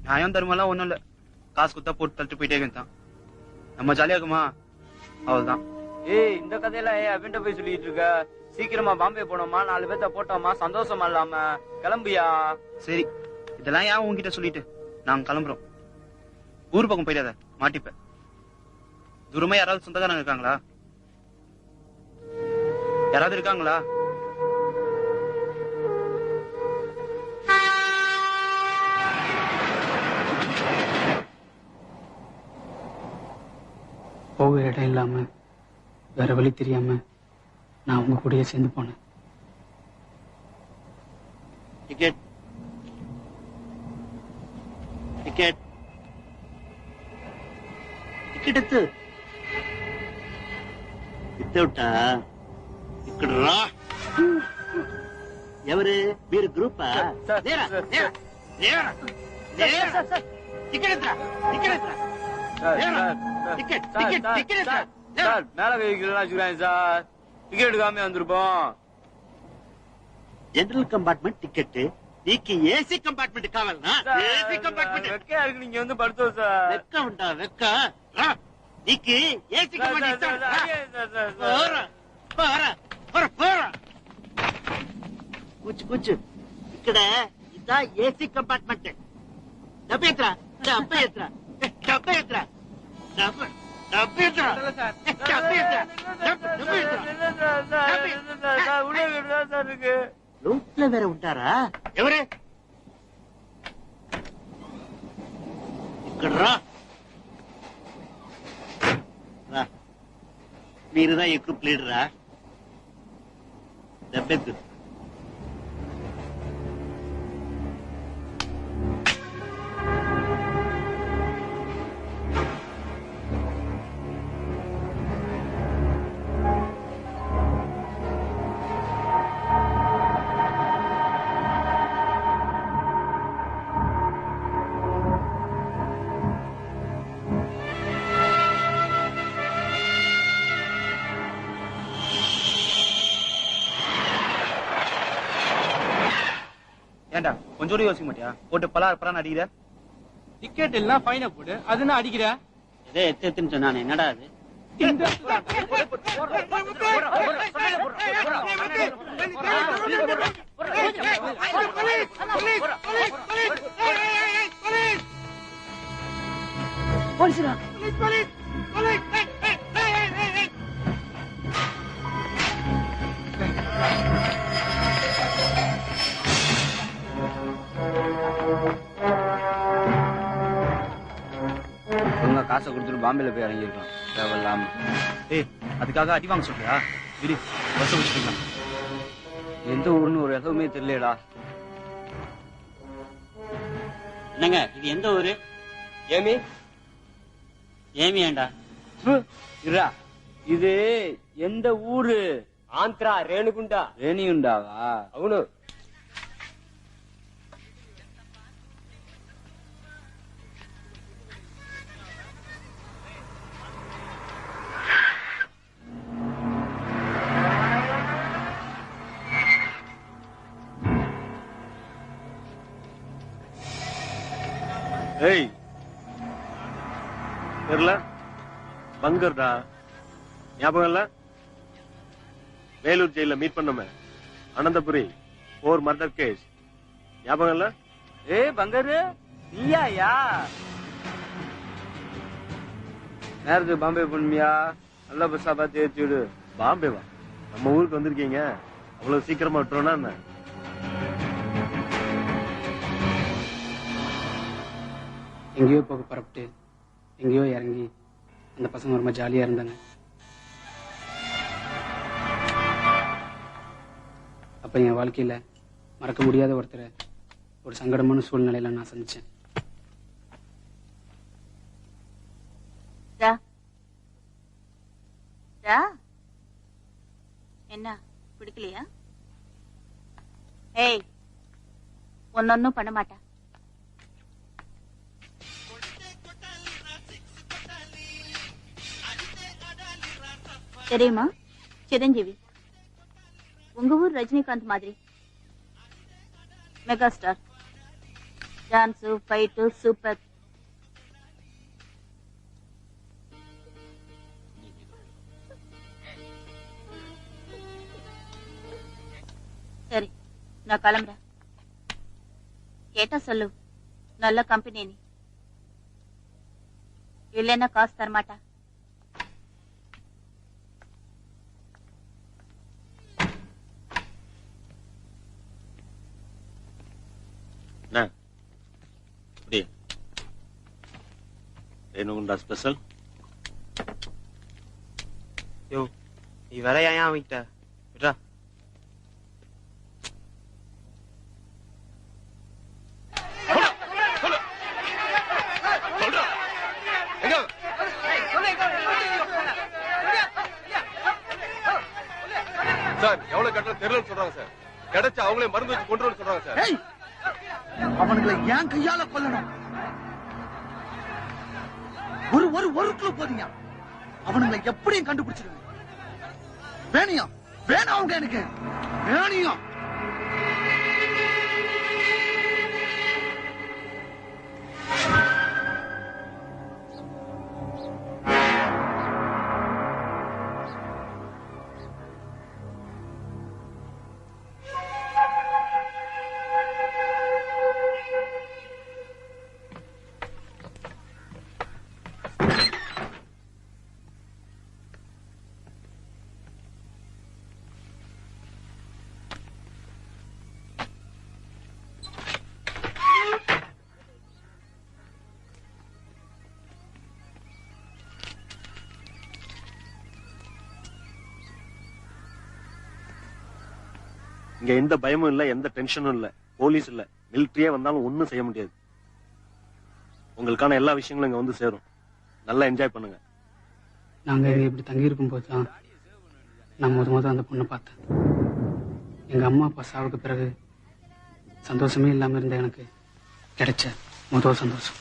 நியாயம் தருமெல்லாம் ஒண்ணும் இல்ல, காசு குத்தா போட்டு தள்ளிட்டு போயிட்டே இருந்தான். நம்ம ஜாலியா இருக்குமா? அவ்வளவுதான். ஏய், இந்த கதையெல்லாம் அவன்கிட்ட போய் சொல்லிட்டு இருக்க. சீக்கிரமா பாம்பே போனோமா, 4 பேர்த்த போட்டோமா, சந்தோஷமா இல்லாம கிளம்பியா? சரி, இதெல்லாம் ஏன் உங்ககிட்ட சொல்லிட்டு நாங்க கிளம்புறோம். ஊர் பக்கம் போயிடாத, மாட்டிப்ப. தூரமா யாராவது சொந்தக்காரங்க இருக்காங்களா? யாராவது இருக்காங்களா? போக இடம் இல்லாம வேற வழி தெரியாம நான் உங்க கூடயே சேர்ந்து போனேன். டிக்கெட் டிக்கெட் టికెట్ ఎత్తు ఎత్తవుట ఇక్కడ రా. ఎవరు మీరు గ్రూపా? టికెట్ ఎత్తురా, టికెట్ ఎత్తురా, టికెట్ టికెట్ టికెట్ ఎత్తురా. சார், மேல வெஹிக்கிள் வச்சுக்கிறேன் சார். டிக்கெட் எடுக்காம வந்திருப்போம். జనరల్ కంపార్ట్మెంట్ టికెట్, నీకు ఏసీ కంపార్ట్మెంట్ కావాలనా? ఏసీ కంపార్ట్మెంట్ வெக்கையா இருக்கு, நீங்க வந்து படுத்தோம் சார். వెక్క ఉంటా వెక్క రా. నీకు ఏసీ కంపార్ట్మెంట్ కూర్చు కూర్చు. ఇక్కడ ఇదా ఏసీ కంపార్ట్మెంట్. డబ్బు ఎత్తురా, డబ్బు ఎత్తురా, డబ్బు ఎత్తురా, డబ్బు డబ్బు ఎత్తురా, డబ్బు ఎత్తురా, డబ్బు ఎత్తురా. లోపల వేరే ఉంటారా? ఎవరే? ఇక్కడ రా. మీరుதான் ఎక్కువ లీడరా? దెబ్బెత్తు. ஏண்டா கொஞ்சம் கூட யோசிக்க மாட்டியா? போட்டு பலான்னு அடிக்கிற. டிக்கெட் எல்லாம் ஃபைனை போடு, அதுன்னு அடிக்கிற. இதே எத்துன்னு சொன்னானே, என்னடா அது? காசை கொடுத்துட்டு பாம்பேல போய் இறங்கிருக்கோம் தேவையில்லாம. ஏய், அதுக்காக அடி வாங்க சொல்றியா? விடு, பஸ் வச்சுக்கலாம். எந்த ஊருன்னு ஒரு எதுவுமே தெரியலடா. என்னங்க இது எந்த ஊரு? ஏமி ஏமி ஏண்டா? இரா, இது எந்த ஊரு? ஆந்திரா ரேணுகுண்டா. ரேணியுண்டாவா? అవును. ஏய், தெரியல, பங்கர்டா. ஞாபகம் இல்ல? வேலூர் ஜெயில மீட் பண்ணோமே, அனந்தபுரி 4 மர்டர் கேஸ். ஞாபகம் இல்ல? ஏய் பங்கரு, நீயா? நேரத்துக்கு பாம்பே போனியா? நல்ல பஸ்ஸா பார்த்து ஏற்றி விடு. பாம்பே வா, நம்ம ஊருக்கு வந்திருக்கீங்க, அவ்வளவு சீக்கிரமா விட்டுறோம்னா என்ன? எங்கேயோ போக புறப்பட்டு எங்கேயோ இறங்கி அந்த பசங்க ரொம்ப ஜாலியா இருந்தாங்க. அப்ப என் வாழ்க்கையில மறக்க முடியாத ஒருத்தரை ஒரு சங்கடமான சூழ்நிலையில நான் சந்திச்சேன். என்ன பிடிக்கலையா? ஏய், ஒன்னொன்னும் பண்ண மாட்டா. தெரியுமா சிரஞ்சீவி? உங்க ஊர் ரஜினிகாந்த் மாதிரி mega star. Dance fight super. சரி, நான் கிளம்புறேன். கேட்டா சொல்லு, நல்ல கம்பெனி நீ, இல்லைன்னா காசு தரமாட்டா. என்ன இப்படி வேணும்டா ஸ்பெஷல்? யோ, நீ வேற ஏன் அவங்கிட்ட விட்றா. சார் எவ்வளவு கட்டணம் தெரியலன்னு சொல்றாங்க சார். கிடைச்சா அவங்களே மருந்து வச்சு கொண்டு வர சொல்றாங்க சார். ஏய், அவனுங்களை ஏன் கையால கொல்லணும்? ஒரு ஒரு ஒரு கிலோ போதீங்க, அவனுங்களை எப்படியும் கண்டுபிடிச்சிருவேன். வேணியா வேணாம் அவங்க எனக்கு வேணியா. இங்க எந்த பயமும் இல்ல, எந்த டென்ஷனும் இல்ல, போலீஸ் இல்ல, மிலிட்டரியே வந்தாலும் ஒண்ணும் செய்ய முடியாது. உங்களுக்கான எல்லா விஷயங்களும் இங்க வந்து சேரும். நல்லா என்ஜாய் பண்ணுங்க. நாங்க இங்க இப்படி தங்கி இருக்கும் போதுதான் நான் முத அந்த பொண்ணை பார்த்தேன். எங்க அம்மா அப்பா சாவுக்கு பிறகு சந்தோஷமே இல்லாம இருந்த எனக்கு கிடைச்ச முதல் சந்தோஷம்.